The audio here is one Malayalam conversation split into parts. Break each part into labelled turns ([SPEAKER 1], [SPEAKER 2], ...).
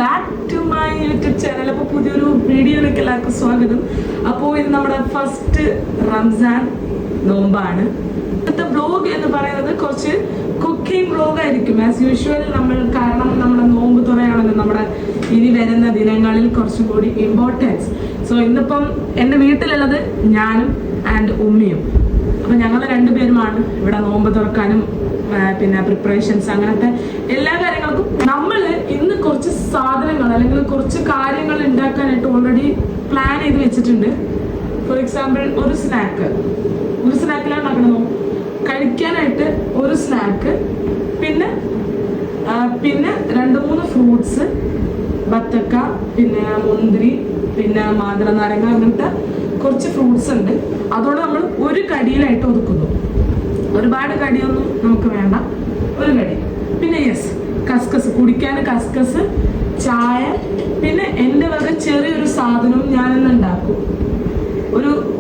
[SPEAKER 1] Back to my YouTube channel. അപ്പോൾ പുതിയൊരു വീഡിയോയിലേക്ക് എല്ലാവർക്കും സ്വാഗതം. അപ്പോൾ ഇത് നമ്മുടെ ഫസ്റ്റ് റംസാൻ നോമ്പാണ്. ഇന്നത്തെ വ്ലോഗ് എന്ന് പറയുന്നത് കുറച്ച് കുക്കിംഗ് വ്ലോഗ് ആയിരിക്കും ആസ് യൂഷ്വൽ. കാരണം നമ്മുടെ നോമ്പ് തുറയാണല്ലോ നമ്മുടെ ഇനി വരുന്ന ദിനങ്ങളിൽ കുറച്ചും കൂടി ഇമ്പോർട്ടൻസ്. സോ ഇന്നിപ്പം എൻ്റെ വീട്ടിലുള്ളത് ഞാനും ആൻഡ് ഉമ്മയും. അപ്പം ഞങ്ങൾ രണ്ടുപേരുമാണ് ഇവിടെ നോമ്പ് തുറക്കാനും പിന്നെ പ്രിപ്പറേഷൻസ് അങ്ങനത്തെ എല്ലാ കാര്യങ്ങൾക്കും. നമ്മൾ ഇന്ന് കുറച്ച് സാധനങ്ങൾ അല്ലെങ്കിൽ കുറച്ച് കാര്യങ്ങൾ ഉണ്ടാക്കാനായിട്ട് ഓൾറെഡി പ്ലാൻ ചെയ്ത് വെച്ചിട്ടുണ്ട്. ഫോർ എക്സാമ്പിൾ ഒരു സ്നാക്കിലാണ് ഉണ്ടാക്കണോ കഴിക്കാനായിട്ട് ഒരു സ്നാക്ക്, പിന്നെ 2-3 ഫ്രൂട്ട്സ്, ബത്തക്ക, പിന്നെ മുന്തിരി, പിന്നെ മാതള നാരങ്ങ, അങ്ങനത്തെ കുറച്ച് ഫ്രൂട്ട്സ് ഉണ്ട്. അതോടെ നമ്മൾ ഒരു കടിയിലായിട്ട് ഒതുക്കുന്നു. ഒരുപാട് കടിയൊന്നും നമുക്ക് വേണ്ട, ഒരു കടി. പിന്നെ കസ്കസ് കുടിക്കാൻ, കസ്കസ്, ചായ, പിന്നെ എൻ്റെ വക ചെറിയൊരു സാധനവും ഞാനിന്ന് ഉണ്ടാക്കും.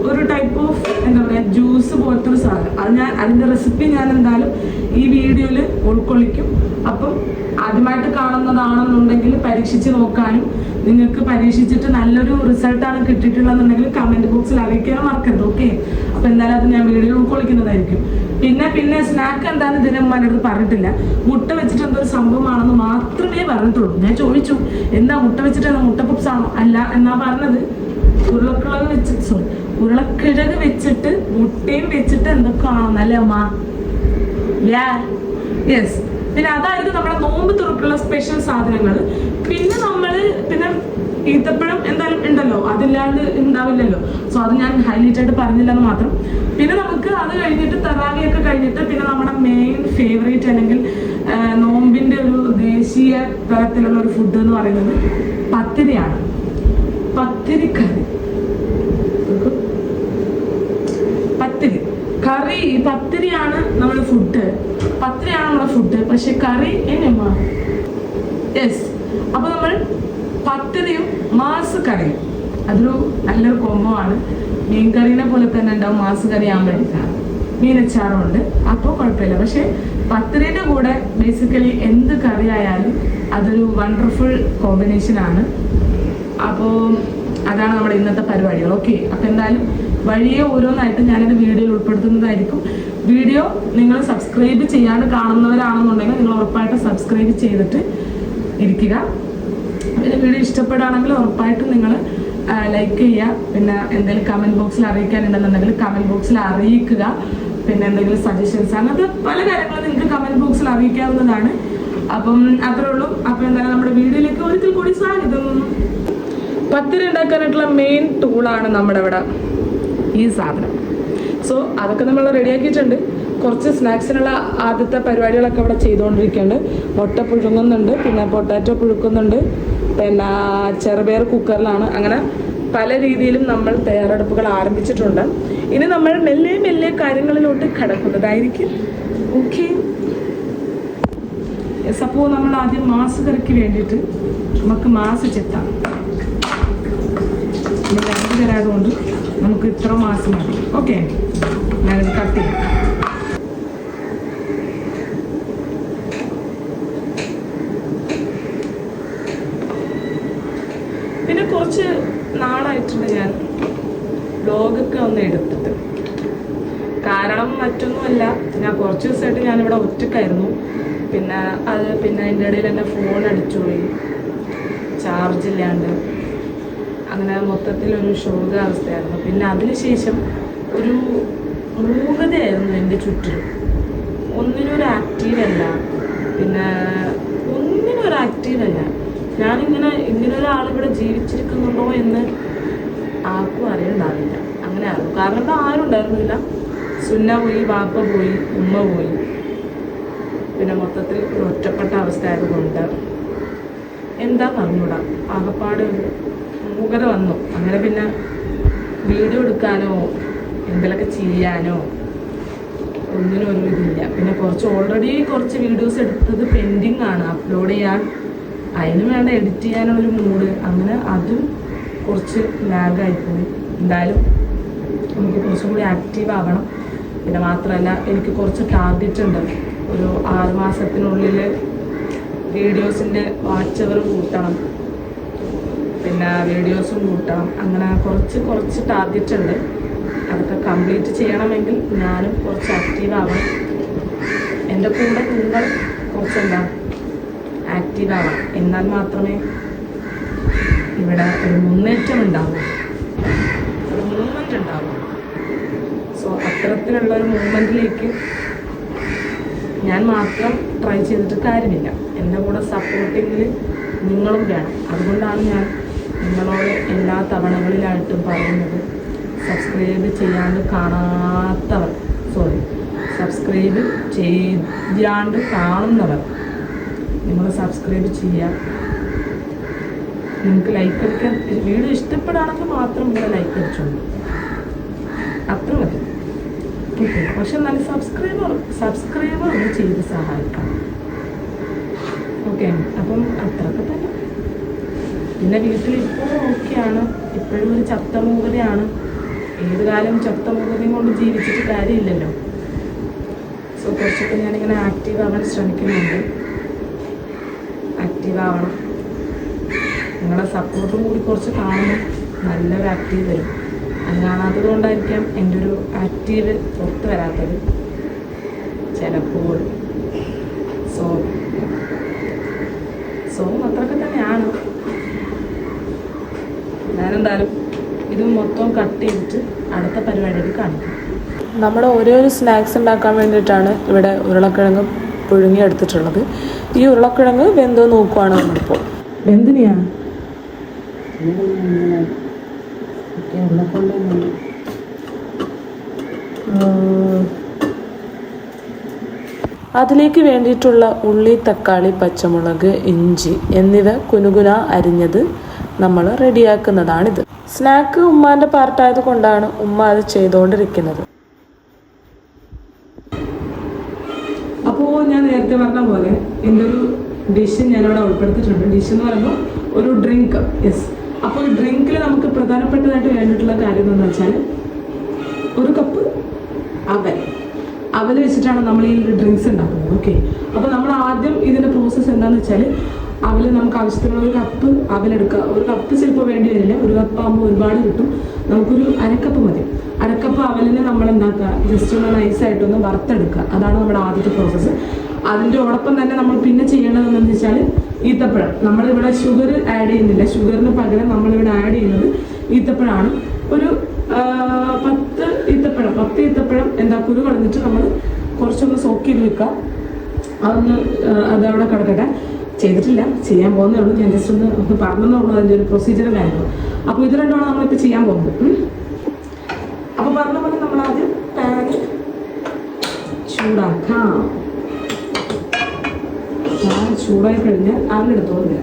[SPEAKER 1] ഒരു ടൈപ്പ് ഓഫ് എന്താ പറയുക ജ്യൂസ് പോലത്തെ ഒരു സാധനം. അതിൻ്റെ റെസിപ്പി ഞാൻ എന്തായാലും ഈ വീഡിയോയിൽ ഉൾക്കൊള്ളിക്കും. അപ്പം ആദ്യമായിട്ട് കാണുന്നതാണെന്നുണ്ടെങ്കിൽ പരീക്ഷിച്ച് നോക്കാനും, നിങ്ങൾക്ക് പരീക്ഷിച്ചിട്ട് നല്ലൊരു റിസൾട്ടാണ് കിട്ടിയിട്ടുള്ളതെന്നുണ്ടെങ്കിൽ കമൻറ്റ് ബോക്സിൽ അറിയിക്കാനും മറക്കരുത്. ഓക്കെ, അപ്പം എന്തായാലും അത് ഞാൻ വീഡിയോയിൽ ഉൾക്കൊള്ളിക്കുന്നതായിരിക്കും. പിന്നെ സ്നാക്ക് എന്താണെന്ന് ഇതിന് ഉമ്മാൻ്റെ അടുത്ത് പറഞ്ഞിട്ടില്ല. മുട്ട വെച്ചിട്ട് എന്തൊരു സംഭവമാണെന്ന് മാത്രമേ പറഞ്ഞിട്ടുള്ളൂ. ഞാൻ ചോദിച്ചു എന്താ മുട്ട വെച്ചിട്ട് മുട്ട പപ്സ് ആണോ? അല്ല എന്നാ പറഞ്ഞത്. ഉരുളക്കിഴങ്ങ് വെച്ചിട്ട് മുട്ടയും വെച്ചിട്ട് എന്തൊക്കെ ആണെന്നല്ലേ അമ്മ? യെസ്. പിന്നെ അതായിരുന്നു നമ്മുടെ നോമ്പ് തുറക്കുള്ള സ്പെഷ്യൽ സാധനങ്ങൾ. പിന്നെ ഈത്തപ്പഴം എന്തായാലും ഉണ്ടല്ലോ, അതില്ലാണ്ട് ഉണ്ടാവില്ലല്ലോ. സോ അത് ഞാൻ ഹൈലൈറ്റ് ആയിട്ട് പറഞ്ഞില്ലെന്ന് മാത്രം. പിന്നെ നമുക്ക് അത് കഴിഞ്ഞിട്ട് തറാവിയൊക്കെ കഴിഞ്ഞിട്ട് പിന്നെ നമ്മുടെ മെയിൻ ഫേവറേറ്റ് അല്ലെങ്കിൽ നോമ്പിന്റെ ഒരു ദേശീയ തലത്തിലുള്ള ഒരു ഫുഡ് എന്ന് പറയുന്നത് പത്തിരിയാണ്. പത്തിരിക്കറി, കറി. പത്തിരിയാണ് നമ്മുടെ ഫുഡ്, പക്ഷെ കറി എന്നമ്മ. യെസ്. അപ്പൊ നമ്മൾ പത്തിരിയും മാസ് കറിയും അതൊരു നല്ലൊരു കോംബോ ആണ്. മീൻ കറീനെ പോലെ തന്നെ ഉണ്ടാവും മാസ് കറി ആകുമ്പോഴേക്കാണ്. മീനച്ചാറും ഉണ്ട്, അപ്പോൾ കുഴപ്പമില്ല. പക്ഷെ പത്തിരിയുടെ കൂടെ ബേസിക്കലി എന്ത് കറി ആയാലും അതൊരു വണ്ടർഫുൾ കോമ്പിനേഷനാണ്. അപ്പോൾ അതാണ് നമ്മുടെ ഇന്നത്തെ പരിപാടികൾ. ഓക്കെ, അപ്പം എന്തായാലും വഴിയെ ഓരോന്നായിട്ട് ഞാനിത് വീഡിയോയിൽ ഉൾപ്പെടുത്തുന്നതായിരിക്കും. വീഡിയോ നിങ്ങൾ സബ്സ്ക്രൈബ് ചെയ്യാണ്ട് കാണുന്നവരാണെന്നുണ്ടെങ്കിൽ നിങ്ങൾ ഉറപ്പായിട്ട് സബ്സ്ക്രൈബ് ചെയ്തിട്ട് ഇരിക്കുക. പിന്നെ വീഡിയോ ഇഷ്ടപ്പെടുകയാണെങ്കിൽ ഉറപ്പായിട്ടും നിങ്ങൾ ലൈക്ക് ചെയ്യുക. പിന്നെ എന്തെങ്കിലും കമൻറ്റ് ബോക്സിൽ അറിയിക്കാനുണ്ടെന്നുണ്ടെങ്കിൽ കമൻറ്റ് ബോക്സിൽ അറിയിക്കുക. പിന്നെ എന്തെങ്കിലും സജഷൻസ് അങ്ങനത്തെ പല കാര്യങ്ങളും നിങ്ങൾക്ക് കമൻറ്റ് ബോക്സിൽ അറിയിക്കാവുന്നതാണ്. അപ്പം അത്രേ ഉള്ളൂ. അപ്പം എന്തായാലും നമ്മുടെ വീഡിയോയിലേക്ക് ഒരിക്കൽ കൂടി സ്വാഗതം. പത്തിരി ഉണ്ടാക്കാനായിട്ടുള്ള മെയിൻ ടൂളാണ് നമ്മുടെ ഇവിടെ ഈ സാധനം. സോ അതൊക്കെ നമ്മൾ റെഡിയാക്കിയിട്ടുണ്ട്. കുറച്ച് സ്നാക്സിനുള്ള ആദ്യത്തെ പരിപാടികളൊക്കെ ഇവിടെ ചെയ്തുകൊണ്ടിരിക്കുന്നുണ്ട്. മുട്ട പുഴുങ്ങുന്നുണ്ട്, പിന്നെ പൊട്ടാറ്റോ പുഴുക്കുന്നുണ്ട്, പിന്നെ ചെറുപയർ കുക്കറിലാണ്. അങ്ങനെ പല രീതിയിലും നമ്മൾ തയ്യാറെടുപ്പുകൾ ആരംഭിച്ചിട്ടുണ്ട്. ഇനി നമ്മൾ മെല്ലെ കാര്യങ്ങളിലോട്ട് കടക്കുന്നതായിരിക്കും. ഓക്കെ. അപ്പോൾ നമ്മൾ ആദ്യം മാസ് കറിക്ക് വേണ്ടിയിട്ട് നമുക്ക് മാസ് ചെത്താം. 2 പേരായതുകൊണ്ട് നമുക്ക് ഇത്ര മാസ് മതി. ഓക്കെ, ഞാനിത് കട്ട് ചെയ്യാം. പിന്നെ കുറച്ച് നാളായിട്ടുണ്ട് ഞാൻ വ്ലോഗൊക്കെ ഒന്ന് എടുത്തിട്ട്. കാരണം മറ്റൊന്നുമല്ല, ഞാൻ കുറച്ച് ദിവസമായിട്ട് ഞാനിവിടെ ഒറ്റക്കായിരുന്നു. പിന്നെ അതിൻ്റെ ഇടയിൽ എൻ്റെ ഫോൺ അടിച്ചുപോയി, ചാർജ് ഇല്ലാണ്ട്. അങ്ങനെ മൊത്തത്തിലൊരു ശോകാവസ്ഥയായിരുന്നു. പിന്നെ അതിനുശേഷം ഒരു മൂകതയായിരുന്നു എൻ്റെ ചുറ്റിലും. ഒന്നിനൊരു ആക്റ്റീവല്ല. ഞാനിങ്ങനെ ഒരാളിവിടെ ജീവിച്ചിരിക്കുന്നുണ്ടോ എന്ന് ആർക്കും അറിയണ്ടാവില്ല. അങ്ങനെയായിരുന്നു. കാരണം ഇവിടെ ആരും ഉണ്ടായിരുന്നില്ല. സുന്ന പോയി, ബാപ്പ പോയി, ഉമ്മ പോയി. പിന്നെ മൊത്തത്തിൽ ഒരു ഒറ്റപ്പെട്ട അവസ്ഥ ആയതുകൊണ്ട് എന്താ പറഞ്ഞൂടാ, ആകപ്പാട് മൂകത വന്നു. അങ്ങനെ പിന്നെ വീഡിയോ എടുക്കാനോ എന്തെങ്കിലുമൊക്കെ ചെയ്യാനോ ഒന്നിനും ഒരു ഇതില്ല. പിന്നെ ഓൾറെഡി കുറച്ച് വീഡിയോസ് എടുത്തത് പെൻഡിങ് ആണ് അപ്ലോഡ് ചെയ്യാൻ. അതിന് വേണ്ട എഡിറ്റ് ചെയ്യാനുള്ളൊരു മൂഡ്. അങ്ങനെ അതും കുറച്ച് ലാഗായിപ്പോയി. എന്തായാലും നമുക്ക് കുറച്ചും കൂടി ആക്റ്റീവ് ആവണം. പിന്നെ മാത്രമല്ല എനിക്ക് കുറച്ച് ടാർഗറ്റ് ഉണ്ട്. ഒരു 6 മാസത്തിനുള്ളിൽ വീഡിയോസിൻ്റെ വാച്ച് അവർ കൂട്ടണം, പിന്നെ വീഡിയോസും കൂട്ടണം. അങ്ങനെ കുറച്ച് ടാർഗറ്റ് ഉണ്ട്. അതൊക്കെ കംപ്ലീറ്റ് ചെയ്യണമെങ്കിൽ ഞാനും കുറച്ച് ആക്റ്റീവ് ആവണം. എൻ്റെ കൂടെ നിങ്ങൾ കുറച്ചെന്താ ആക്റ്റീവ് ആവണം. എന്നാൽ മാത്രമേ ഇവിടെ ഒരു മുന്നേറ്റം ഉണ്ടാവൂ, ഒരു മൂവ്മെൻറ്റ് ഉണ്ടാവും. സോ അത്തരത്തിലുള്ള ഒരു മൂവ്മെൻറ്റിലേക്ക് ഞാൻ മാത്രം ട്രൈ ചെയ്തിട്ട് കാര്യമില്ല. എൻ്റെ കൂടെ സപ്പോർട്ടിങ്ങിൽ നിങ്ങളും വേണം. അതുകൊണ്ടാണ് ഞാൻ നിങ്ങളോട് എല്ലാ തവണകളിലായിട്ടും പറയുന്നത്, സബ്സ്ക്രൈബ് ചെയ്യാണ്ട് കാണാത്തവർ, സബ്സ്ക്രൈബ് ചെയ്യാണ്ട് കാണുന്നവർ നിങ്ങൾ സബ്സ്ക്രൈബ് ചെയ്യുക. നിങ്ങൾക്ക് ലൈക്ക് അടിക്കാൻ വീഡിയോ ഇഷ്ടപ്പെടുകയാണെങ്കിൽ മാത്രം നിങ്ങൾ ലൈക്ക് അടിച്ചോളൂ, അത്ര മതി. ഓക്കെ, പക്ഷെ നല്ല സബ്സ്ക്രൈബർ ഒന്ന് ചെയ്ത് സഹായിക്കാം. ഓക്കെ, അപ്പം അത്രയൊക്കെ തന്നെ. പിന്നെ വീട്ടിലിപ്പോൾ ഓക്കെയാണ്, ഇപ്പോഴും ഒരു ചത്ത മൂകതയാണ്. ഏത് കാലം ചത്ത മൂകതയും കൊണ്ട് ജീവിച്ചിട്ട് കാര്യമില്ലല്ലോ. സോ കുറച്ചൊക്കെ ഞാനിങ്ങനെ ആക്റ്റീവ് ആവാൻ ശ്രമിക്കുന്നുണ്ട്. ആക്റ്റീവ് ആവണം. നിങ്ങളുടെ സപ്പോർട്ടും കൂടി കുറച്ച് കാണുമ്പോൾ നല്ലൊരു ആക്റ്റീവ് വരും. അത് കാണാത്തത് കൊണ്ടായിരിക്കാം എൻ്റെ ഒരു ആക്റ്റീവ് പുറത്ത് വരാത്തത് ചിലപ്പോൾ. സോ അത്രയൊക്കെ തന്നെയാണ്. ഞാനെന്തായാലും ഇത് മൊത്തം കട്ട് ചെയ്തിട്ട് അടുത്ത പരിപാടിയിൽ കാണിക്കും.
[SPEAKER 2] നമ്മുടെ ഓരോ സ്നാക്സ് ഉണ്ടാക്കാൻ വേണ്ടിയിട്ടാണ് ഇവിടെ ഉരുളക്കിഴങ്ങ് പുഴുങ്ങിയെടുത്തിട്ടുള്ളത്. ഈ ഉരുളക്കിഴങ്ങ് വെന്തോ നോക്കുവാണ് നമ്മളിപ്പോൾ.
[SPEAKER 1] എന്തിനാ
[SPEAKER 2] അതിലേക്ക് വേണ്ടിയിട്ടുള്ള ഉള്ളി, തക്കാളി, പച്ചമുളക്, ഇഞ്ചി എന്നിവ കുനുകുന അരിഞ്ഞത് നമ്മൾ റെഡിയാക്കുന്നതാണിത്. സ്നാക്ക് ഉമ്മാൻ്റെ പാർട്ടായത് കൊണ്ടാണ് ഉമ്മ അത് ചെയ്തുകൊണ്ടിരിക്കുന്നത്.
[SPEAKER 1] അപ്പോൾ ഞാൻ നേരത്തെ പറഞ്ഞ പോലെ എൻ്റെ ഒരു ഡിഷ് ഞാനിവിടെ ഉൾപ്പെടുത്തിയിട്ടുണ്ട്. ഡിഷ് എന്ന് പറയുമ്പോൾ ഒരു ഡ്രിങ്ക്. യെസ്, അപ്പോൾ ഈ ഡ്രിങ്കിൽ നമുക്ക് പ്രധാനപ്പെട്ടതായിട്ട് വേണ്ടിയിട്ടുള്ള കാര്യം എന്താണെന്ന് വെച്ചാൽ ഒരു കപ്പ് അവൽ വെച്ചിട്ടാണ് നമ്മൾ ഈ ഡ്രിങ്ക്സ് ഉണ്ടാക്കുന്നത്. ഓക്കെ, അപ്പോൾ നമ്മൾ ആദ്യം ഇതിൻ്റെ പ്രോസസ്സ് എന്താണെന്ന് വെച്ചാൽ അവൽ നമുക്ക് ആവശ്യത്തിനുള്ള ഒരു കപ്പ് അവലെടുക്കുക. ഒരു കപ്പ് ചിലപ്പോൾ വേണ്ടി വരില്ല, ഒരു കപ്പ് ആകുമ്പോൾ ഒരുപാട് കിട്ടും. നമുക്കൊരു അരക്കപ്പ് മതി. അരക്കപ്പ് അവലിനെ നമ്മൾ എന്താക്കുക, ജസ്റ്റ് ഒന്ന് നൈസായിട്ടൊന്ന് വറുത്തെടുക്കുക. അതാണ് നമ്മുടെ ആദ്യത്തെ പ്രോസസ്സ്. അതിൻ്റെ ഓടൊപ്പം തന്നെ നമ്മൾ പിന്നെ ചെയ്യേണ്ടത് എന്താണെന്ന് വെച്ചാൽ ഈത്തപ്പഴം. നമ്മളിവിടെ ഷുഗർ ആഡ് ചെയ്യുന്നില്ല. ഷുഗറിന് പകരം നമ്മളിവിടെ ആഡ് ചെയ്യുന്നത് ഈത്തപ്പഴമാണ്. ഒരു 10 ഈത്തപ്പഴം എന്താ കുരു കളഞ്ഞിട്ട് നമ്മൾ കുറച്ചൊന്ന് സോക്ക് ചെയ്ത് വെക്കുക. അതവിടെ കിടക്കട്ടെ. ചെയ്തിട്ടില്ല, ചെയ്യാൻ പോകുന്നേ ഉള്ളൂ. ഞാൻ ജസ്റ്റ് ഒന്ന് പറഞ്ഞതേ ഉള്ളൂ അതിൻ്റെ ഒരു പ്രൊസീജിയറും കാര്യങ്ങളും. അപ്പോൾ ഇത് രണ്ടുമാണ് നമ്മളിപ്പോൾ ചെയ്യാൻ പോകുന്നത്. അപ്പോൾ പറഞ്ഞ പോലെ നമ്മൾ ആദ്യം പാന് ചൂടാക്കാം. പാൻ ചൂടായി കഴിഞ്ഞാൽ അവലെടുത്തോന്നില്ല.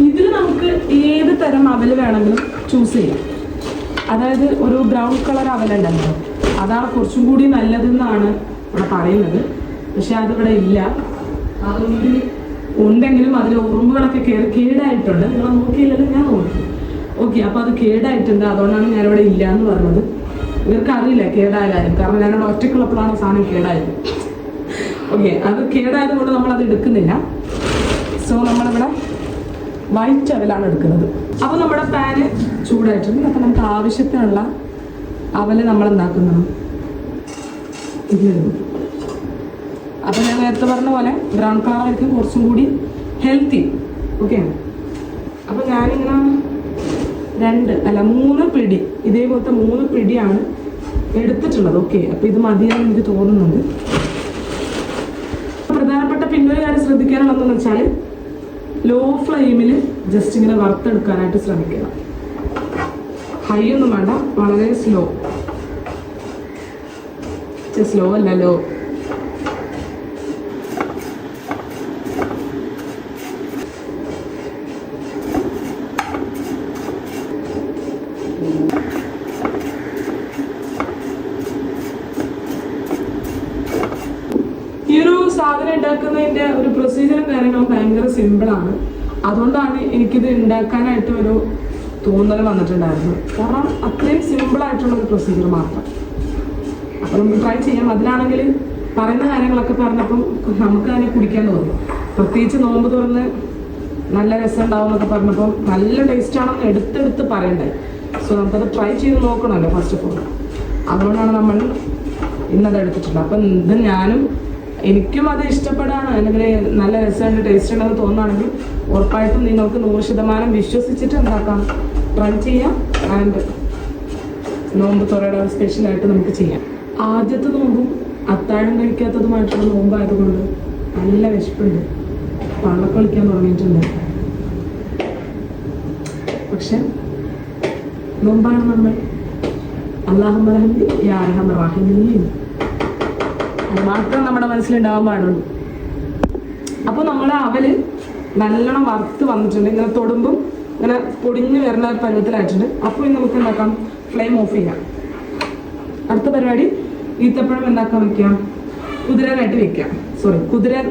[SPEAKER 1] ഇതിൽ നമുക്ക് ഏത് തരം അവൽ വേണമെങ്കിലും ചൂസ് ചെയ്യാം. അതായത് ഒരു ബ്രൗൺ കളർ അവലുണ്ടല്ലോ, അതാണ് കുറച്ചും കൂടി നല്ലതെന്നാണ് ഇവിടെ പറയുന്നത്. പക്ഷെ അതിവിടെ ഇല്ല. അതുകൊണ്ട് ഉണ്ടെങ്കിലും അതിൽ ഉറുമ്പുകളൊക്കെ കേടായിട്ടുണ്ട്. നിങ്ങൾ നോക്കിയില്ലല്ലോ, ഞാൻ നോക്കി. ഓക്കെ, അപ്പോൾ അത് കേടായിട്ടുണ്ട്. അതുകൊണ്ടാണ് ഞാനിവിടെ ഇല്ല എന്ന് പറഞ്ഞത്. ഇവർക്ക് അറിയില്ല കേടായ കാര്യം, കാരണം ഞാനിവിടെ ഒറ്റക്കുള്ളപ്പോഴാണ് സാധനം കേടായത്. ഓക്കെ, അത് കേടായത് കൊണ്ട് നമ്മളത് എടുക്കുന്നില്ല. സോ നമ്മളിവിടെ വൈറ്റ് അവലാണ് എടുക്കുന്നത്. അപ്പോൾ നമ്മുടെ പാന് ചൂടായിട്ടുണ്ട്. അപ്പോൾ നമുക്ക് ആവശ്യത്തിനുള്ള അവല് നമ്മൾ എന്താക്കുന്നത് ഇതിലിടും. അപ്പോൾ ഞാൻ നേരത്തെ പറഞ്ഞ പോലെ ബ്രൗൺ കളർ ആയിരിക്കും കുറച്ചും കൂടി ഹെൽത്തി. ഓക്കെ, അപ്പോൾ ഞാനിങ്ങനെ 3 പിടി ഇതേപോലത്തെ 3 പിടിയാണ് എടുത്തിട്ടുള്ളത്. ഓക്കെ, അപ്പോൾ ഇത് മതിയാണെന്ന് എനിക്ക് തോന്നുന്നുണ്ട്. പ്രധാനപ്പെട്ട പിന്നൊരു കാര്യം ശ്രദ്ധിക്കാനുള്ളതെന്ന് വെച്ചാൽ ലോ ഫ്ലെയിമിൽ ജസ്റ്റ് ഇങ്ങനെ വറുത്തെടുക്കാനായിട്ട് ശ്രമിക്കുക. ഹൈ ഒന്നും വേണ്ട, വളരെ സ്ലോ അല്ല, ലോ. ഈ ഒരു സാധനം ഉണ്ടാക്കുന്നതിൻ്റെ ഒരു പ്രൊസീജിയറും കാര്യങ്ങളും ഭയങ്കര സിമ്പിളാണ്. അതുകൊണ്ടാണ് എനിക്കിത് ഉണ്ടാക്കാനായിട്ട് ഒരു തോന്നൽ വന്നിട്ടുണ്ടായിരുന്നു. കാരണം അത്രയും സിമ്പിളായിട്ടുള്ള ഒരു പ്രൊസീജിയർ മാത്രം. അപ്പോൾ നമുക്ക് ട്രൈ ചെയ്യാം. അതിലാണെങ്കിൽ പറയുന്ന കാര്യങ്ങളൊക്കെ പറഞ്ഞപ്പം നമുക്ക് തന്നെ കുടിക്കാൻ തോന്നി. പ്രത്യേകിച്ച് നോമ്പ് തുറന്ന് നല്ല രസം ഉണ്ടാവും എന്നൊക്കെ പറഞ്ഞപ്പം നല്ല ടേസ്റ്റ് ആണെന്ന് എടുത്തെടുത്ത് പറയണ്ടേ. സോ നമുക്കത് ട്രൈ ചെയ്ത് നോക്കണമല്ലോ ഫസ്റ്റ് ഓഫ് ഓൾ. അതുകൊണ്ടാണ് നമ്മൾ ഇന്നത് എടുത്തിട്ടുള്ളത്. അപ്പം ഇത് എനിക്കും അത് ഇഷ്ടപ്പെടാണ്, അല്ലെങ്കിൽ നല്ല രസമുണ്ട്, ടേസ്റ്റ് ഉണ്ടെന്ന് തോന്നുകയാണെങ്കിൽ ഉറപ്പായിട്ടും നിങ്ങൾക്ക് 100% വിശ്വസിച്ചിട്ട് എന്താക്കാം, ട്രൈ ചെയ്യാം. ആൻഡ് നോമ്പ് തുറയുടെ സ്പെഷ്യലായിട്ട് നമുക്ക് ചെയ്യാം. ആദ്യത്തെ നോമ്പും അത്താഴം കഴിക്കാത്തതുമായിട്ടുള്ള നോമ്പായതുകൊണ്ട് നല്ല വിശപ്പുണ്ട്, പള്ളൊക്കെ കളിക്കാൻ തുടങ്ങിയിട്ടുണ്ട്. പക്ഷെ നോമ്പാണ് നമ്മൾ. അല്ലാഹുമ്മ റഹ്മനി യാ അർഹമർ റഹീമീൻ, അത് മാത്രം നമ്മുടെ മനസ്സിലുണ്ടാവാൻ പാടുള്ളൂ. അപ്പോൾ നമ്മുടെ അവല് നല്ലോണം വറുത്ത് വന്നിട്ടുണ്ട്. ഇങ്ങനെ തൊടുമ്പം ഇങ്ങനെ പൊടിഞ്ഞ് വരുന്ന പരുവത്തിലായിട്ടുണ്ട്. അപ്പോൾ നമുക്ക് എന്താക്കാം, ഫ്ലെയിം ഓഫ് ചെയ്യാം. അടുത്ത പരിപാടി ഈത്തപ്പഴം എന്താക്കാൻ വെക്കാം, കുതിരാനായിട്ട് വെക്കാം. സോറി, കുതിരാൻ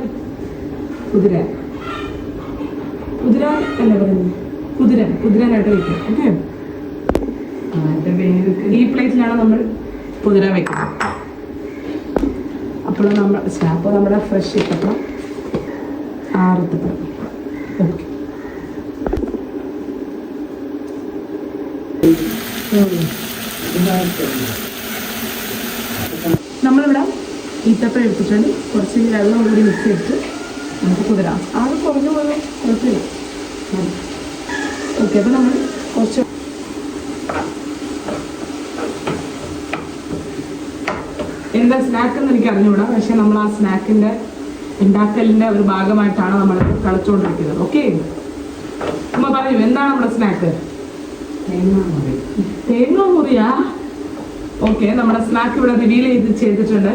[SPEAKER 1] അല്ലേ പറയുന്നത്, കുതിരാനായിട്ട് വെക്കാം. ഓക്കെ, ഈ പ്ലേറ്റിലാണ് നമ്മൾ കുതിരാൻ വെക്കുന്നത്. അപ്പോൾ നമ്മുടെ ഫ്രഷ് ഈത്തപ്പഴം, ആറത്തപ്പഴം. ഓക്കെ, നമ്മളിവിടെ ഈത്തപ്പഴം എടുത്തിട്ടുണ്ട്. കുറച്ച് വെള്ളം കൂടി മിക്സ് ചെയ്തിട്ട് നമുക്ക് കുതിരാം. അത് കുറഞ്ഞു പോയാൽ കുഴപ്പമില്ല. ഓക്കെ, അപ്പോൾ നമ്മൾ കുറച്ച് എന്താ സ്നാക്ക് എന്ന് എനിക്ക് അറിഞ്ഞുകൂടാ, പക്ഷെ നമ്മൾ ആ സ്നാക്കിൻ്റെ ഉണ്ടാക്കലിൻ്റെ ഒരു ഭാഗമായിട്ടാണ് നമ്മൾ കളിച്ചുകൊണ്ടിരിക്കുന്നത്. ഓക്കെ, അമ്മ പറയൂ, എന്താണ് നമ്മുടെ സ്നാക്ക്? തേങ്ങാ മുറിയാ? ഓക്കെ, നമ്മുടെ സ്നാക്ക് ഇവിടെ റിവീൽ ചെയ്തിട്ടുണ്ട്.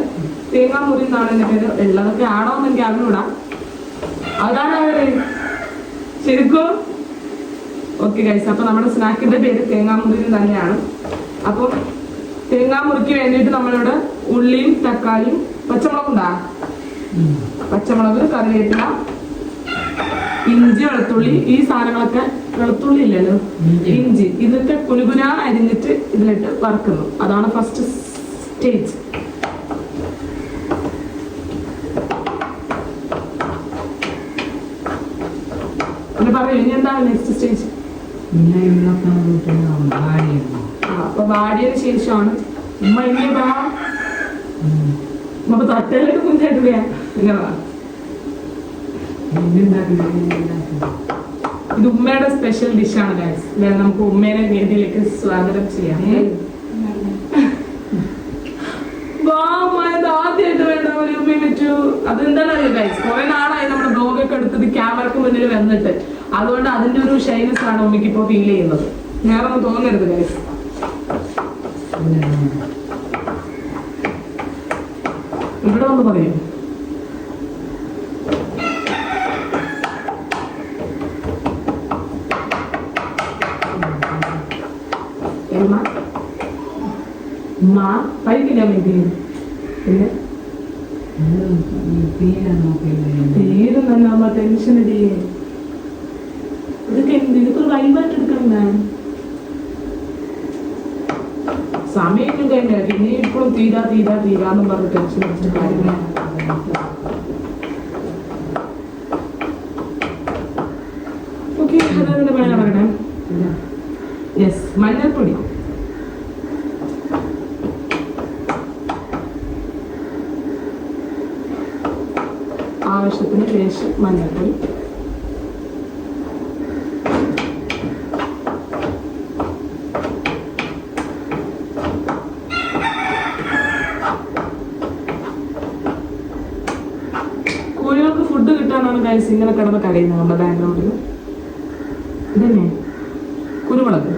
[SPEAKER 1] തേങ്ങാ മുറി എന്നാണ് എൻ്റെ പേര്. ഉള്ളതൊക്കെ ആണോ എന്ന് എനിക്ക് അറിഞ്ഞൂടാ. അതാണ് ശരിക്കും. ഓക്കെ ഗൈസ്, അപ്പോൾ നമ്മുടെ സ്നാക്കിൻ്റെ പേര് തേങ്ങാ മുറി തന്നെയാണ്. അപ്പം തേങ്ങാ മുറിക്ക് വേണ്ടിയിട്ട് നമ്മളിവിടെ ഉള്ളിയും തക്കാളിയും പച്ചമുളകുണ്ടാ, പച്ചമുളക്, കറിവേപ്പില, ഇഞ്ചി, വെളുത്തുള്ളി, ഈ സാധനങ്ങളൊക്കെ, വെളുത്തുള്ളി ഇല്ലല്ലോ, ഇഞ്ചി, ഇതൊക്കെ കുനുകുന അരിഞ്ഞിട്ട് ഇതിലിട്ട് വറുക്കുന്നു. അതാണ് ഫസ്റ്റ് സ്റ്റേജ്. പിന്നെ പറയൂ, ഇനി എന്താണ് നെക്സ്റ്റ് സ്റ്റേജ്? അപ്പൊ വാടിയതിന് ശേഷമാണ് ഉമ്മ ഇങ്ങനെ അപ്പൊ തട്ടയിലേക്ക് മുന്നേറ്റില്ല. ഇത് ഉമ്മയുടെ സ്പെഷ്യൽ ഡിഷാണ് ഗൈസ്. നമുക്ക് ഉമ്മേനെ വേദിയിലേക്ക് സ്വാഗതം ചെയ്യാം. ആദ്യമായിട്ട് വേണ്ട ഒരു ഉമ്മയും പറ്റൂ. അതെന്താണെന്ന് അറിയാം ഗൈസ്, കുറെ നാളായി നമ്മുടെ ബ്ലോഗൊക്കെ എടുത്തത് ക്യാമറക്ക് മുന്നിൽ വന്നിട്ട്. അതുകൊണ്ട് അതിന്റെ ഒരു ഷൈനസ് ആണ് ഉമ്മയ്ക്ക് ഇപ്പോൾ ഫീൽ ചെയ്യുന്നത്. ഞാനൊന്നും തോന്നരുത് ഗൈസ്. ഇവിടെ ഒന്ന് പറയൂ. കഴിക്കില്ല മീതി. പിന്നെ പേര് തന്നെ അമ്മ ടെൻഷൻ അടിയേ. ഇതൊക്കെ എന്ത്, ഇതൊക്കെ ഒരു വൈബായിട്ട് എടുക്കണം. ഞാൻ സമയം കഴിഞ്ഞ പിന്നെ ഇപ്പോഴും തീരാന്നും പറഞ്ഞ് ടെൻഷൻ അടിച്ച കാര്യങ്ങൾ. ഓക്കെ, അതതിന്റെ പേര് പറയണേ. യെസ്, മഞ്ഞൾപ്പൊടി. ആവശ്യത്തിന് ലേശം മഞ്ഞൾപ്പൊടി. കോഴികൾക്ക് ഫുഡ് കിട്ടാനാണ് ഗൈസ് ഇങ്ങനെ കിടന്ന് കരയുന്നത് നമ്മുടെ ബാക്ക്ഗ്രൗണ്ടിൽ. ഇതന്നെ കുരുമുളക്.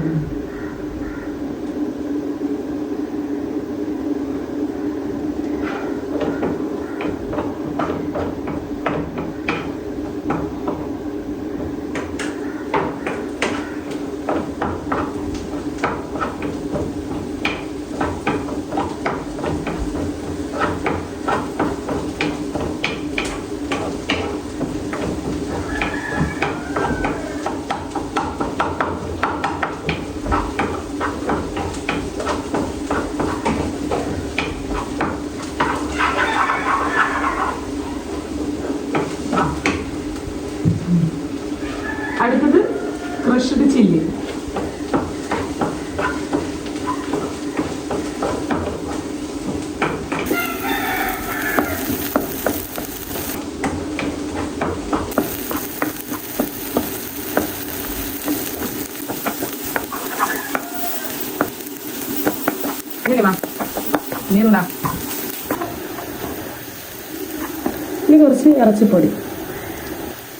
[SPEAKER 1] ഇനി കുറച്ച് ഇറച്ചിപ്പൊടി,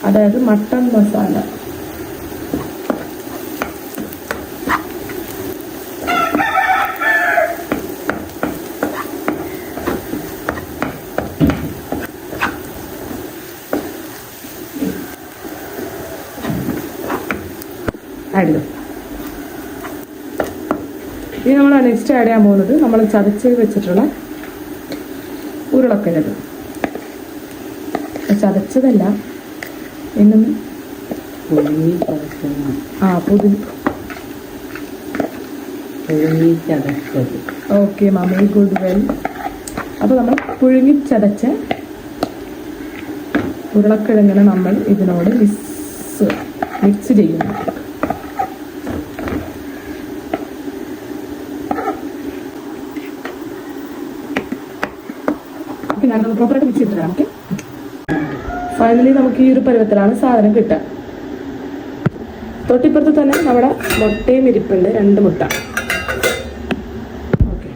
[SPEAKER 1] അതായത് മട്ടൺ മസാല. ആഡ് ചെയ്തു. ഇനി നമ്മൾ നെക്സ്റ്റ് ആഡ് ചെയ്യാൻ പോകുന്നത് നമ്മൾ ചതച്ച് വെച്ചിട്ടുള്ള ഉരുളക്കിഴങ്ങ്. ചതച്ചതല്ല, ഇന്നും
[SPEAKER 3] പുഴുങ്ങി ചതച്ചത്.
[SPEAKER 1] Okay mummy, good well. അപ്പോൾ നമ്മൾ പുഴുങ്ങി ചതച്ച ഉരുളക്കിഴങ്ങിനെ നമ്മൾ ഇതിനോട് മിക്സ് ചെയ്യുന്നു. ഞാനത് പ്രോപ്പറായിട്ട് മിക്സ് ചെയ്തിട്ടാണ്. ഓക്കെ, ഫൈനലി നമുക്ക് ഈ ഒരു പരുവത്തിലാണ് സാധനം കിട്ടുക. തൊട്ടിപ്പുറത്ത് തന്നെ നമ്മുടെ മുട്ടയും ഇരിപ്പുണ്ട്, 2 മുട്ട. ഓക്കെ,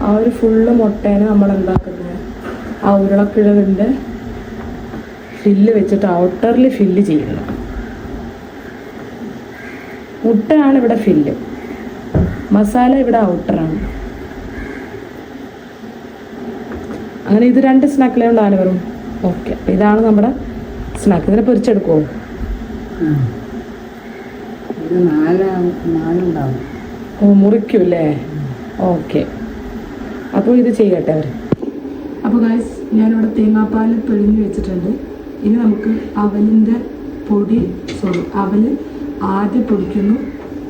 [SPEAKER 1] ആ ഒരു ഫുള്ള് മുട്ടേനെ നമ്മൾ എന്താക്കുന്നത്, ആ ഉരുളക്കിഴങ്ങിൻ്റെ ഫില്ല് വെച്ചിട്ട് ഔട്ടറിൽ ഫില്ല് ചെയ്യുന്നു. മുട്ടയാണ് ഇവിടെ ഫില്ല്, മസാല ഇവിടെ ഔട്ടറാണ്. അങ്ങനെ ഇത് 2 സ്നാക്കിലേ ഉണ്ടാകും വരും. ഓക്കെ, അപ്പം ഇതാണ് നമ്മുടെ സ്നാക്ക്. ഇതിനെ പൊരിച്ചെടുക്കുമോ? ഓ, മുറിക്കൂല്ലേ? ഓക്കെ, അപ്പോൾ ഇത് ചെയ്യട്ടെ അവർ. അപ്പോൾ ഗൈസ്, ഞാനിവിടെ തേങ്ങാപ്പാൽ പിഴിഞ്ഞ് വെച്ചിട്ടുണ്ട്. ഇനി നമുക്ക് അവലിൻ്റെ പൊടി, അവൽ ആദ്യം പൊടിക്കുന്നു,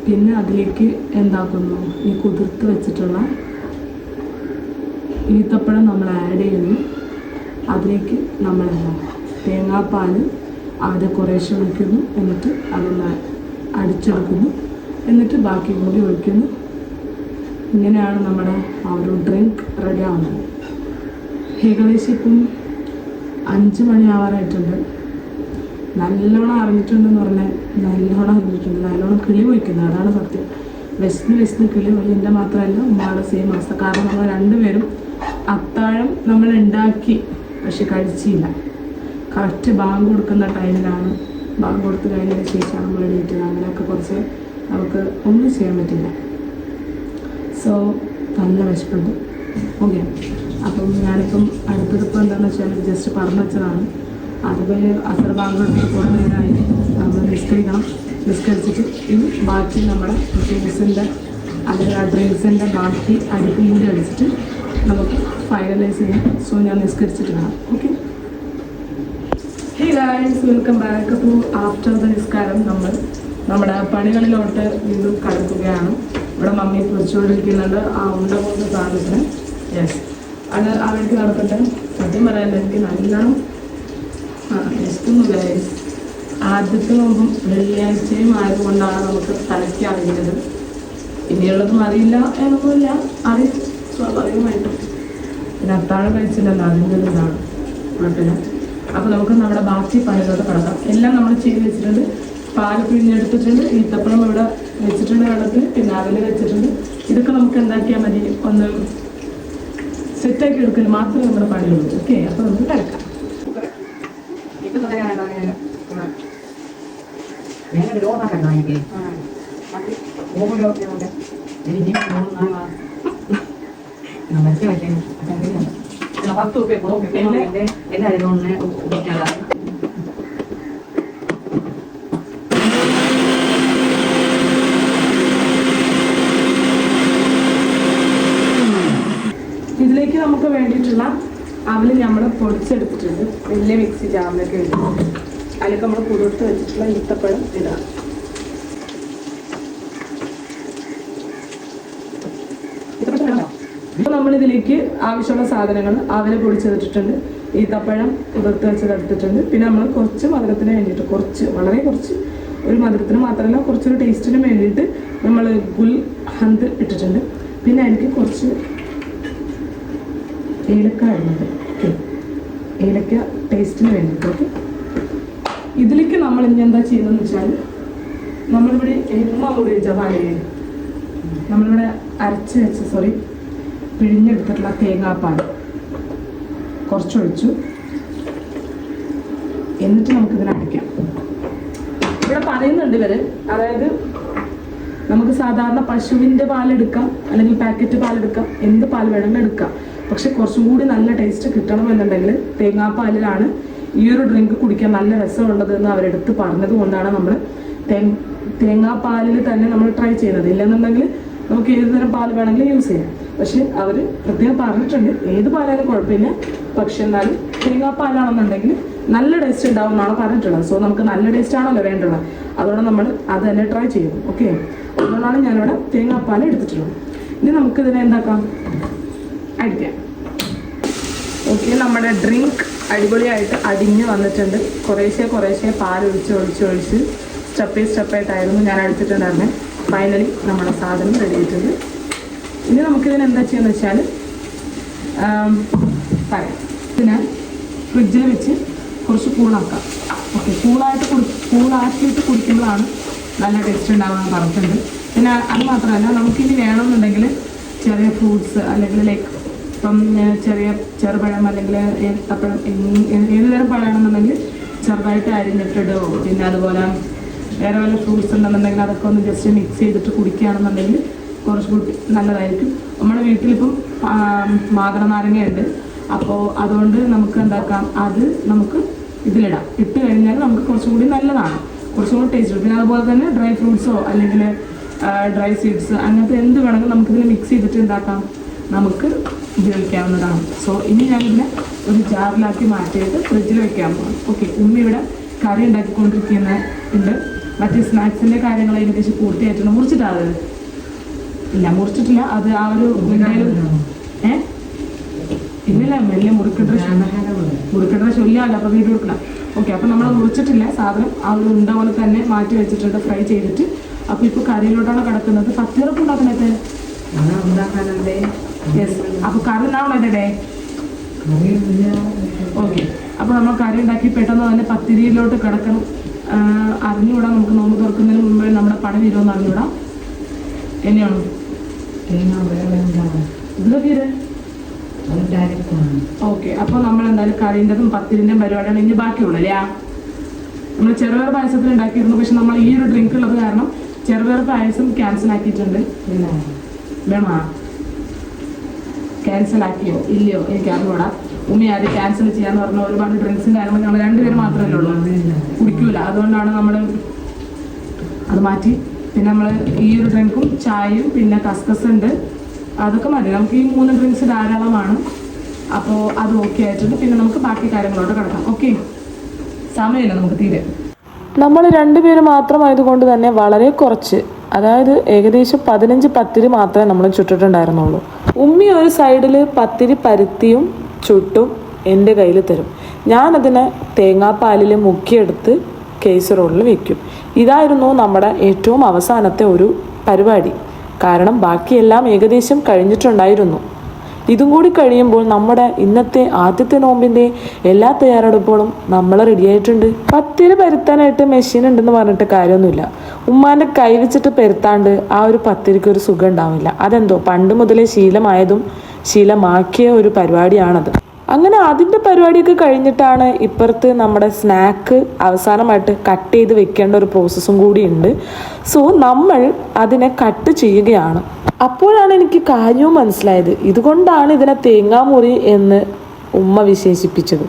[SPEAKER 1] പിന്നെ അതിലേക്ക് എന്താക്കുന്നു, ഈ കുതിർത്ത് വെച്ചിട്ടുള്ള ഈത്തപ്പഴം നമ്മൾ ആഡ് ചെയ്യുന്നു. അതിലേക്ക് നമ്മൾ തേങ്ങാപ്പാൽ ആദ്യം കുറേശ്ശെ ഒഴിക്കുന്നു, എന്നിട്ട് അതൊന്ന് അടിച്ചെടുക്കുന്നു, എന്നിട്ട് ബാക്കി കൂടി ഒഴിക്കുന്നു. ഇങ്ങനെയാണ് നമ്മുടെ ആ ഒരു ഡ്രിങ്ക് റെഡി ആവുന്നത്. ഏകദേശം ഇപ്പം 5 മണി ആവാറായിട്ടുണ്ട്. നല്ലോണം അറിഞ്ഞിട്ടുണ്ടെന്ന് പറഞ്ഞാൽ നല്ലോണം അറിഞ്ഞിട്ടുണ്ട്, നല്ലോണം കിളി പോയിക്കുന്നത്, അതാണ് സത്യം. വെസ്റ്റിന് കിളി പോയി. എൻ്റെ മാത്രമല്ല, ഉമ്മയുടെ സെയിം അവസ്ഥ. കാരണം നമ്മൾ 2 പേരും അത്താഴം നമ്മൾ ഉണ്ടാക്കി, പക്ഷെ കഴിച്ചില്ല. കറക്റ്റ് ബാങ്ക് കൊടുക്കുന്ന ടൈമിലാണ്, ബാങ്ക് കൊടുത്ത് കഴിഞ്ഞതിന് ശേഷമാണ് നമ്മൾ എണീറ്റത്. അങ്ങനെയൊക്കെ കുറച്ച് നമുക്ക് ഒന്നും ചെയ്യാൻ പറ്റില്ല. സോ നല്ല വിശപ്പുണ്ട്. ഓക്കെ, അപ്പം ഞാനിപ്പം അടുത്തതിപ്പോൾ എന്താണെന്ന് വെച്ചാൽ ജസ്റ്റ് പറഞ്ഞു വെച്ചതാണ്. അതുപോലെ അസർ ബാങ്ക് എടുത്ത് കുറേ നേരമായി നമ്മൾ നിസ്കരിച്ചിട്ട് ഇനി ബാക്കി നമ്മുടെ ജ്യൂസിൻ്റെ അല്ലെങ്കിൽ ആ ഡ്രിങ്ക്സിൻ്റെ ബാക്കി അരിപ്പും കൂടി അടിച്ചിട്ട് നമുക്ക് ഫൈനലൈസ് ചെയ്യാം. സോ ഞാൻ നിസ്കരിച്ചിട്ട് കാണാം. Okay, hey guys, welcome back. അപ്പോൾ ആഫ്റ്റർ ദ നിസ്കാരം നമ്മൾ നമ്മുടെ പണികളിലോട്ട് വീണ്ടും കടക്കുകയാണ്. ഇവിടെ മമ്മി പൊരിച്ചുകൊണ്ടിരിക്കുന്നുണ്ട് ആ ഉണ്ട കൊണ്ട് സാധനത്തിന്. യെസ്, അത് അവർക്ക് നടക്കട്ടെ. സത്യം പറയാനില്ല, എനിക്ക് നല്ലോണം ഇഷ്ടമൊന്നും ഗൈസ്. ആദ്യത്തെ നോമ്പും വെള്ളിയാഴ്ചയും ആയതുകൊണ്ടാണ് നമുക്ക് തലയ്ക്ക് അറിയുന്നത്. ഇനിയുള്ളതും അറിയില്ല എന്നൊന്നുമില്ല, അറിയും സ്വാഭാവികമായിട്ടും. പിന്നെ അത്താഴം കഴിച്ചില്ലല്ലോ, അതിൻ്റെ ഒരു ഇതാണ് കുഴപ്പമില്ല. അപ്പോൾ നമുക്ക് നമ്മുടെ ബാക്കി പണികളോട് കിടക്കാം. എല്ലാം നമ്മൾ ചെയ്ത് വെച്ചിട്ടുണ്ട്. പാല് പിഴിഞ്ഞെടുത്തിട്ടുണ്ട്, ഈത്തപ്പഴം ഇവിടെ വെച്ചിട്ടുണ്ട് വെള്ളത്തിൽ, പിന്നെ അവല് വെച്ചിട്ടുണ്ട്. ഇതൊക്കെ നമുക്ക് എന്താക്കിയാൽ മതി, ഒന്ന് സെറ്റാക്കി എടുക്കൽ മാത്രമേ നമ്മുടെ പണിയുള്ളൂ. ഓക്കെ, അപ്പോൾ നമുക്ക് കിടക്കാം. ഇതിലേക്ക് നമുക്ക് വേണ്ടിയിട്ടുള്ള അവല് നമ്മൾ പൊടിച്ചെടുത്തിട്ടുണ്ട്. വലിയ മിക്സി ജാറിലൊക്കെ ഇട്ടിട്ടുണ്ട്. അതിലൊക്കെ നമ്മൾ കുതിർത്ത് വെച്ചിട്ടുള്ള ഈത്തപ്പഴം ഇടാം. അപ്പോൾ നമ്മളിതിലേക്ക് ആവശ്യമുള്ള സാധനങ്ങൾ അവല് പൊടിച്ചെടുത്തിട്ടുണ്ട്, ഈത്തപ്പഴം കുതിർത്ത് വെച്ചതെടുത്തിട്ടുണ്ട്. പിന്നെ നമ്മൾ കുറച്ച് മധുരത്തിന് വേണ്ടിയിട്ട് വളരെ കുറച്ച്, ഒരു മധുരത്തിന് മാത്രമല്ല കുറച്ചൊരു ടേസ്റ്റിന് വേണ്ടിയിട്ട് നമ്മൾ ഗുൽഹന്ദ് ഇട്ടിട്ടുണ്ട്. പിന്നെ എനിക്ക് കുറച്ച് ഏലക്ക ഇടുന്നുണ്ട്. ഓക്കെ, ഏലക്ക ടേസ്റ്റിന് വേണ്ടിയിട്ട്. ഓക്കെ, ഇതിലേക്ക് നമ്മൾ ഇനി എന്താ ചെയ്യുന്നതെന്ന് വെച്ചാൽ, നമ്മളിവിടെ എമ്മ മുറി ജവാനെ നമ്മളിവിടെ പിഴിഞ്ഞെടുത്തിട്ടുള്ള തേങ്ങാപ്പാൽ കുറച്ചൊഴിച്ചു. എന്നിട്ട് നമുക്കിതിനെ അടിക്കാം. ഇവിടെ പറയുന്നുണ്ട് ഇവര്, അതായത് നമുക്ക് സാധാരണ പശുവിൻ്റെ പാലെടുക്കാം, അല്ലെങ്കിൽ പാക്കറ്റ് പാലെടുക്കാം, എന്ത് പാൽ വേണമെങ്കിലും എടുക്കാം. പക്ഷെ കുറച്ചും കൂടി നല്ല ടേസ്റ്റ് കിട്ടണമെന്നുണ്ടെങ്കിൽ തേങ്ങാപ്പാലിലാണ് ഈ ഒരു ഡ്രിങ്ക് കുടിക്കാൻ നല്ല രസമുള്ളതെന്ന് അവരെടുത്ത് പറഞ്ഞത് കൊണ്ടാണ് നമ്മൾ തേങ്ങാപ്പാലിൽ തന്നെ നമ്മൾ ട്രൈ ചെയ്യുന്നത്. ഇല്ലെന്നുണ്ടെങ്കിൽ നമുക്ക് ഏത് തരം പാൽ വേണമെങ്കിലും യൂസ് ചെയ്യാം. പക്ഷെ അവർ പ്രത്യേകം പറഞ്ഞിട്ടുണ്ട് ഏത് പാലായാലും കുഴപ്പമില്ല, പക്ഷെ എന്നാലും തേങ്ങാപ്പാലാണെന്നുണ്ടെങ്കിൽ നല്ല ടേസ്റ്റ് ഉണ്ടാവും എന്നാണ് പറഞ്ഞിട്ടുള്ളത്. സോ നമുക്ക് നല്ല ടേസ്റ്റ് ആണല്ലോ വേണ്ടത്, അതുകൊണ്ട് നമ്മൾ അത് തന്നെ ട്രൈ ചെയ്യും. ഓക്കെ, അതുകൊണ്ടാണ് ഞാനിവിടെ തേങ്ങാപ്പാൽ എടുത്തിട്ടുള്ളത്. ഇനി നമുക്കിതിനെ എന്താക്കാം, അടിക്കാം. ഓക്കെ, നമ്മുടെ ഡ്രിങ്ക് അടിപൊളിയായിട്ട് അടിഞ്ഞ് വന്നിട്ടുണ്ട്. കുറേശ്ശെ പാലൊഴിച്ച് സ്റ്റെപ്പായിട്ടായിരുന്നു ഞാൻ അടിച്ചിട്ടുണ്ടായിരുന്നത്. ഫൈനലി നമ്മുടെ സാധനം റെഡി ആയിട്ടുണ്ട്. ഇനി നമുക്കിതിന് എന്താ ചെയ്യുന്നത് വെച്ചാൽ പറയാം. ഇതിനെ ഫ്രിഡ്ജിൽ വെച്ച് കുറച്ച് കൂളാക്കാം. ഓക്കെ, കൂളാക്കിയിട്ട് കുടിക്കുമ്പോഴാണ് നല്ല ടേസ്റ്റ് ഉണ്ടാവുക പറഞ്ഞിട്ടുണ്ട്. പിന്നെ അത് മാത്രമല്ല, നമുക്കിനി വേണമെന്നുണ്ടെങ്കിൽ ചെറിയ ഫ്രൂട്ട്സ് അല്ലെങ്കിൽ ലൈക്ക് ഇപ്പം ചെറുപഴം അല്ലെങ്കിൽ ഏത്തപ്പഴം ഏത് തരം പഴമാണെന്നുണ്ടെങ്കിൽ ചെറുതായിട്ട് അരിഞ്ഞിട്ടിടോ, പിന്നെ അതുപോലെ വേറെ വല്ല ഫ്രൂട്ട്സ് ഉണ്ടെന്നുണ്ടെങ്കിൽ അതൊക്കെ ഒന്ന് ജസ്റ്റ് മിക്സ് ചെയ്തിട്ട് കുടിക്കുകയാണെന്നുണ്ടെങ്കിൽ കുറച്ചുകൂടി നല്ലതായിരിക്കും. നമ്മുടെ വീട്ടിലിപ്പം മാതള നാരങ്ങയുണ്ട്, അപ്പോൾ അതുകൊണ്ട് നമുക്ക് എന്താക്കാം, അത് നമുക്ക് ഇതിലിടാം. ഇട്ട് കഴിഞ്ഞാൽ നമുക്ക് കുറച്ചും കൂടി നല്ലതാണ്, കുറച്ചും കൂടി ടേസ്റ്റ്. പിന്നെ അതുപോലെ തന്നെ ഡ്രൈ ഫ്രൂട്ട്സോ അല്ലെങ്കിൽ ഡ്രൈ സീഡ്സ് അങ്ങനത്തെ എന്ത് വേണമെങ്കിലും നമുക്കിതിൽ മിക്സ് ചെയ്തിട്ട് എന്താക്കാം, നമുക്ക് ഉപയോഗിക്കാവുന്നതാണ്. സോ ഇനി ഞാനിതിനെ ഒരു ജാറിലാക്കി മാറ്റിയിട്ട് ഫ്രിഡ്ജിൽ വെക്കാൻ പോകാം. ഓക്കെ, ഉമ്മ ഇവിടെ കറി ഉണ്ടാക്കിക്കൊണ്ടിരിക്കുന്നുണ്ട്. മറ്റ് സ്നാക്സിൻ്റെ കാര്യങ്ങൾ ഏകദേശം പൂർത്തിയായിട്ടുണ്ട്. മുറിച്ചിട്ടാണ് ഇല്ല, മുറിച്ചിട്ടില്ല. അത് ആ ഒരു ഇല്ലില്ല, വലിയ മുറിക്കട്ട ചൊല്ലിയാലോ, അപ്പോൾ വീട് കൊടുക്കണം. ഓക്കെ, അപ്പോൾ നമ്മൾ മുറിച്ചിട്ടില്ല. സാധനം ആ ഒരു ഉണ്ട പോലെ തന്നെ മാറ്റി വെച്ചിട്ടുണ്ട് ഫ്രൈ ചെയ്തിട്ട്. അപ്പോൾ ഇപ്പോൾ കറിയിലോട്ടാണ് കിടക്കുന്നത്. പത്തിറപ്പ് ഉണ്ടാക്കുന്നത് യെസ്. അപ്പോൾ കറി ഉണ്ടാവണേ. ഓക്കെ, അപ്പോൾ നമ്മൾ കറി ഉണ്ടാക്കി പെട്ടെന്ന് തന്നെ പത്തിരിയിലോട്ട് കിടക്കണം. അറിഞ്ഞുകൂടാ, നമുക്ക് നോമ്പ് തുറക്കുന്നതിന് മുമ്പേ നമ്മുടെ പണി തീരുമെന്ന് അറിഞ്ഞുകൂടാ. എന്നെയാണോ ഇതിലൊക്കെ? ഓക്കെ, അപ്പോൾ നമ്മൾ എന്തായാലും കറീൻ്റെതും പത്തിരിൻ്റെയും പരിപാടിയാണ് ഇനി ബാക്കിയുള്ളൂ അല്ലേ? നമ്മൾ ചെറുപയർ പായസത്തിൽ ഉണ്ടാക്കിയിരുന്നു, പക്ഷെ നമ്മൾ ഈ ഒരു ഡ്രിങ്ക് ഉള്ളത് കാരണം ചെറുപയർ പായസം ക്യാൻസൽ ആക്കിയിട്ടുണ്ട്. വേണോ? ക്യാൻസൽ ആക്കിയോ ഇല്ലയോ എനിക്ക് അറിഞ്ഞൂടാ. ഉമ്മി ആദ്യം ക്യാൻസൽ ചെയ്യാന്ന് പറഞ്ഞ ഒരുപാട് ഡ്രിങ്ക്സിൻ്റെ കാര്യങ്ങൾ ഞങ്ങൾ രണ്ടുപേരും മാത്രമല്ലേ ഉള്ളൂ, കുടിക്കൂല. അതുകൊണ്ടാണ് നമ്മൾ അത് മാറ്റി. പിന്നെ നമ്മൾ ഈ ഒരു ഡ്രിങ്കും ചായയും പിന്നെ കസ്കസ് ഉണ്ട്, അതൊക്കെ മതി. നമുക്ക് ഈ 3 ഡ്രിങ്ക്സ് ധാരാളമാണ്. അപ്പോൾ അത് ഓക്കെ ആയിട്ടുണ്ട്. പിന്നെ നമുക്ക് ബാക്കി കാര്യങ്ങളോട് കിടക്കാം. ഓക്കെ, സമയമില്ല നമുക്ക് തീരെ.
[SPEAKER 2] നമ്മൾ രണ്ടുപേര് മാത്രമായതുകൊണ്ട് തന്നെ വളരെ കുറച്ച്, അതായത് ഏകദേശം 15 പത്തിരി മാത്രമേ നമ്മൾ ചുട്ടിട്ടുണ്ടായിരുന്നുള്ളൂ. ഉമ്മി ഒരു സൈഡിൽ പത്തിരി പരുത്തിയും ചുട്ടും എൻ്റെ കയ്യിൽ തരും. ഞാനതിനെ തേങ്ങാപ്പാലിൽ മുക്കിയെടുത്ത് കേസ് റോളിൽ വയ്ക്കും. ഇതായിരുന്നു നമ്മുടെ ഏറ്റവും അവസാനത്തെ ഒരു പരിപാടി. കാരണം ബാക്കിയെല്ലാം ഏകദേശം കഴിഞ്ഞിട്ടുണ്ടായിരുന്നു. ഇതും കൂടി കഴിയുമ്പോൾ നമ്മുടെ ഇന്നത്തെ ആദ്യത്തെ നോമ്പിൻ്റെ എല്ലാ തയ്യാറെടുപ്പുകളും നമ്മൾ റെഡിയായിട്ടുണ്ട്. പത്തിരി പരുത്താനായിട്ട് മെഷീൻ ഉണ്ടെന്ന് പറഞ്ഞിട്ട് കാര്യമൊന്നുമില്ല. ഉമ്മാൻ്റെ കൈ വെച്ചിട്ട് പരുത്താണ്ട് ആ ഒരു പത്തിരിക്ക് ഒരു സുഖം ഉണ്ടാവില്ല. അതെന്തോ പണ്ട് മുതലേ ശീലമാക്കിയ ഒരു പരിപാടിയാണത്. അങ്ങനെ അതിൻ്റെ പരിപാടിയൊക്കെ കഴിഞ്ഞിട്ടാണ് ഇപ്പുറത്ത് നമ്മുടെ സ്നാക്ക് അവസാനമായിട്ട് കട്ട് ചെയ്ത് വെക്കേണ്ട ഒരു പ്രോസസ്സും കൂടിയുണ്ട്. സോ നമ്മൾ അതിനെ കട്ട് ചെയ്യുകയാണ്. അപ്പോഴാണ് എനിക്ക് കാര്യവും മനസ്സിലായത്. ഇതുകൊണ്ടാണ് ഇതിനെ തേങ്ങാമുറി എന്ന് ഉമ്മ വിശേഷിപ്പിച്ചത്.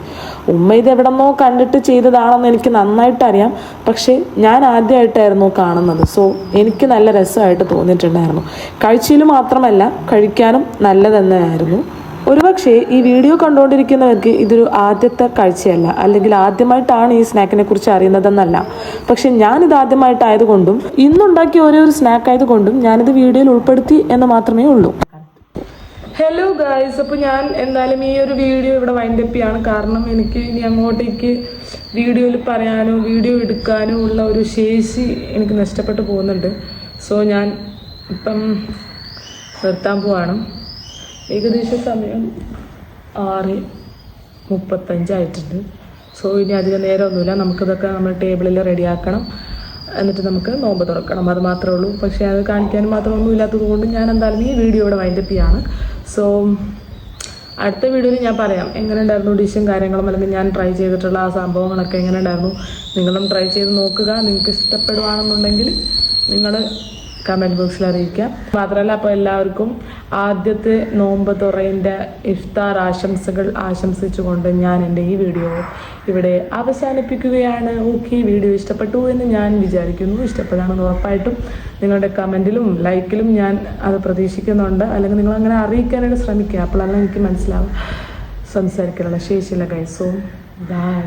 [SPEAKER 2] ഉമ്മ ഇത് എവിടെന്നോ കണ്ടിട്ട് ചെയ്തതാണെന്ന് എനിക്ക് നന്നായിട്ട് അറിയാം. പക്ഷേ ഞാൻ ആദ്യമായിട്ടായിരുന്നു കാണുന്നത്. സോ എനിക്ക് നല്ല രസമായിട്ട് തോന്നിയിട്ടുണ്ടായിരുന്നു. കഴിച്ചതിൽ മാത്രമല്ല കഴിക്കാനും നല്ലതെന്നായിരുന്നു. ഒരുപക്ഷെ ഈ വീഡിയോ കണ്ടുകൊണ്ടിരിക്കുന്നവർക്ക് ഇതൊരു ആദ്യത്തെ കാഴ്ചയല്ല, അല്ലെങ്കിൽ ആദ്യമായിട്ടാണ് ഈ സ്നാക്കിനെ കുറിച്ച് അറിയുന്നതെന്നല്ല. പക്ഷെ ഞാനിത് ആദ്യമായിട്ടായതുകൊണ്ടും ഇന്നുണ്ടാക്കിയ ഒരു സ്നാക്ക് ആയതുകൊണ്ടും ഞാനിത് വീഡിയോയിൽ ഉൾപ്പെടുത്തി എന്ന് മാത്രമേ ഉള്ളൂ.
[SPEAKER 1] ഹലോ ഗായ്സ്, അപ്പോൾ ഞാൻ എന്തായാലും ഈ ഒരു വീഡിയോ ഇവിടെ വൈൻഡപ്പ് ചെയ്യാണ്. കാരണം എനിക്ക് ഇനി അങ്ങോട്ടേക്ക് വീഡിയോയിൽ പറയാനോ വീഡിയോ എടുക്കാനോ ഉള്ള ഒരു ശേഷി എനിക്ക് നഷ്ടപ്പെട്ടു പോകുന്നുണ്ട്. സോ ഞാൻ ഇപ്പം നിർത്താൻ പോവാണ്. ഏകദേശം സമയം 6:35 ആയിട്ടുണ്ട്. സോ ഇനി അധികം നേരമൊന്നുമില്ല. നമുക്കിതൊക്കെ നമ്മൾ ടേബിളിൽ റെഡിയാക്കണം.
[SPEAKER 2] എന്നിട്ട് നമുക്ക് നോമ്പ് തുറക്കണം. അത് മാത്രമേ ഉള്ളൂ. പക്ഷേ അത് കാണിക്കാൻ മാത്രമൊന്നും ഇല്ലാത്തത് കൊണ്ട് ഞാൻ എന്തായാലും ഈ വീഡിയോ ഇവിടെ വൈൻഡപ്പ് ചെയ്യാണ്. സോ അടുത്ത വീഡിയോയിൽ ഞാൻ പറയാം എങ്ങനെ ഉണ്ടായിരുന്നു ഡിഷും കാര്യങ്ങളും, അല്ലെങ്കിൽ ഞാൻ ട്രൈ ചെയ്തിട്ടുള്ള ആ സംഭവങ്ങളൊക്കെ എങ്ങനെ ഉണ്ടായിരുന്നു. നിങ്ങളും ട്രൈ ചെയ്ത് നോക്കുക. നിങ്ങൾക്ക് ഇഷ്ടപ്പെടുവാണെന്നുണ്ടെങ്കിൽ നിങ്ങൾ കമൻറ്റ് ബോക്സിൽ അറിയിക്കാം. മാത്രമല്ല, അപ്പോൾ എല്ലാവർക്കും ആദ്യത്തെ നോമ്പ് തുറയിൻ്റെ ഇഫ്താർ ആശംസകൾ ആശംസിച്ചുകൊണ്ട് ഞാൻ എൻ്റെ ഈ വീഡിയോ ഇവിടെ അവസാനിപ്പിക്കുകയാണ്. ഓക്കെ, വീഡിയോ ഇഷ്ടപ്പെട്ടു എന്ന് ഞാൻ വിചാരിക്കുന്നു. ഇഷ്ടപ്പെടാണെന്ന് ഉറപ്പായിട്ടും നിങ്ങളുടെ കമൻറ്റിലും ലൈക്കിലും ഞാൻ അത് പ്രതീക്ഷിക്കുന്നുണ്ട്. അല്ലെങ്കിൽ നിങ്ങൾ അങ്ങനെ അറിയിക്കാനായിട്ട് ശ്രമിക്കുക. അപ്പോഴല്ല എനിക്ക് മനസ്സിലാവും സംസാരിക്കാനുള്ള ശേഷിയില്ല ഗൈസ്. So by.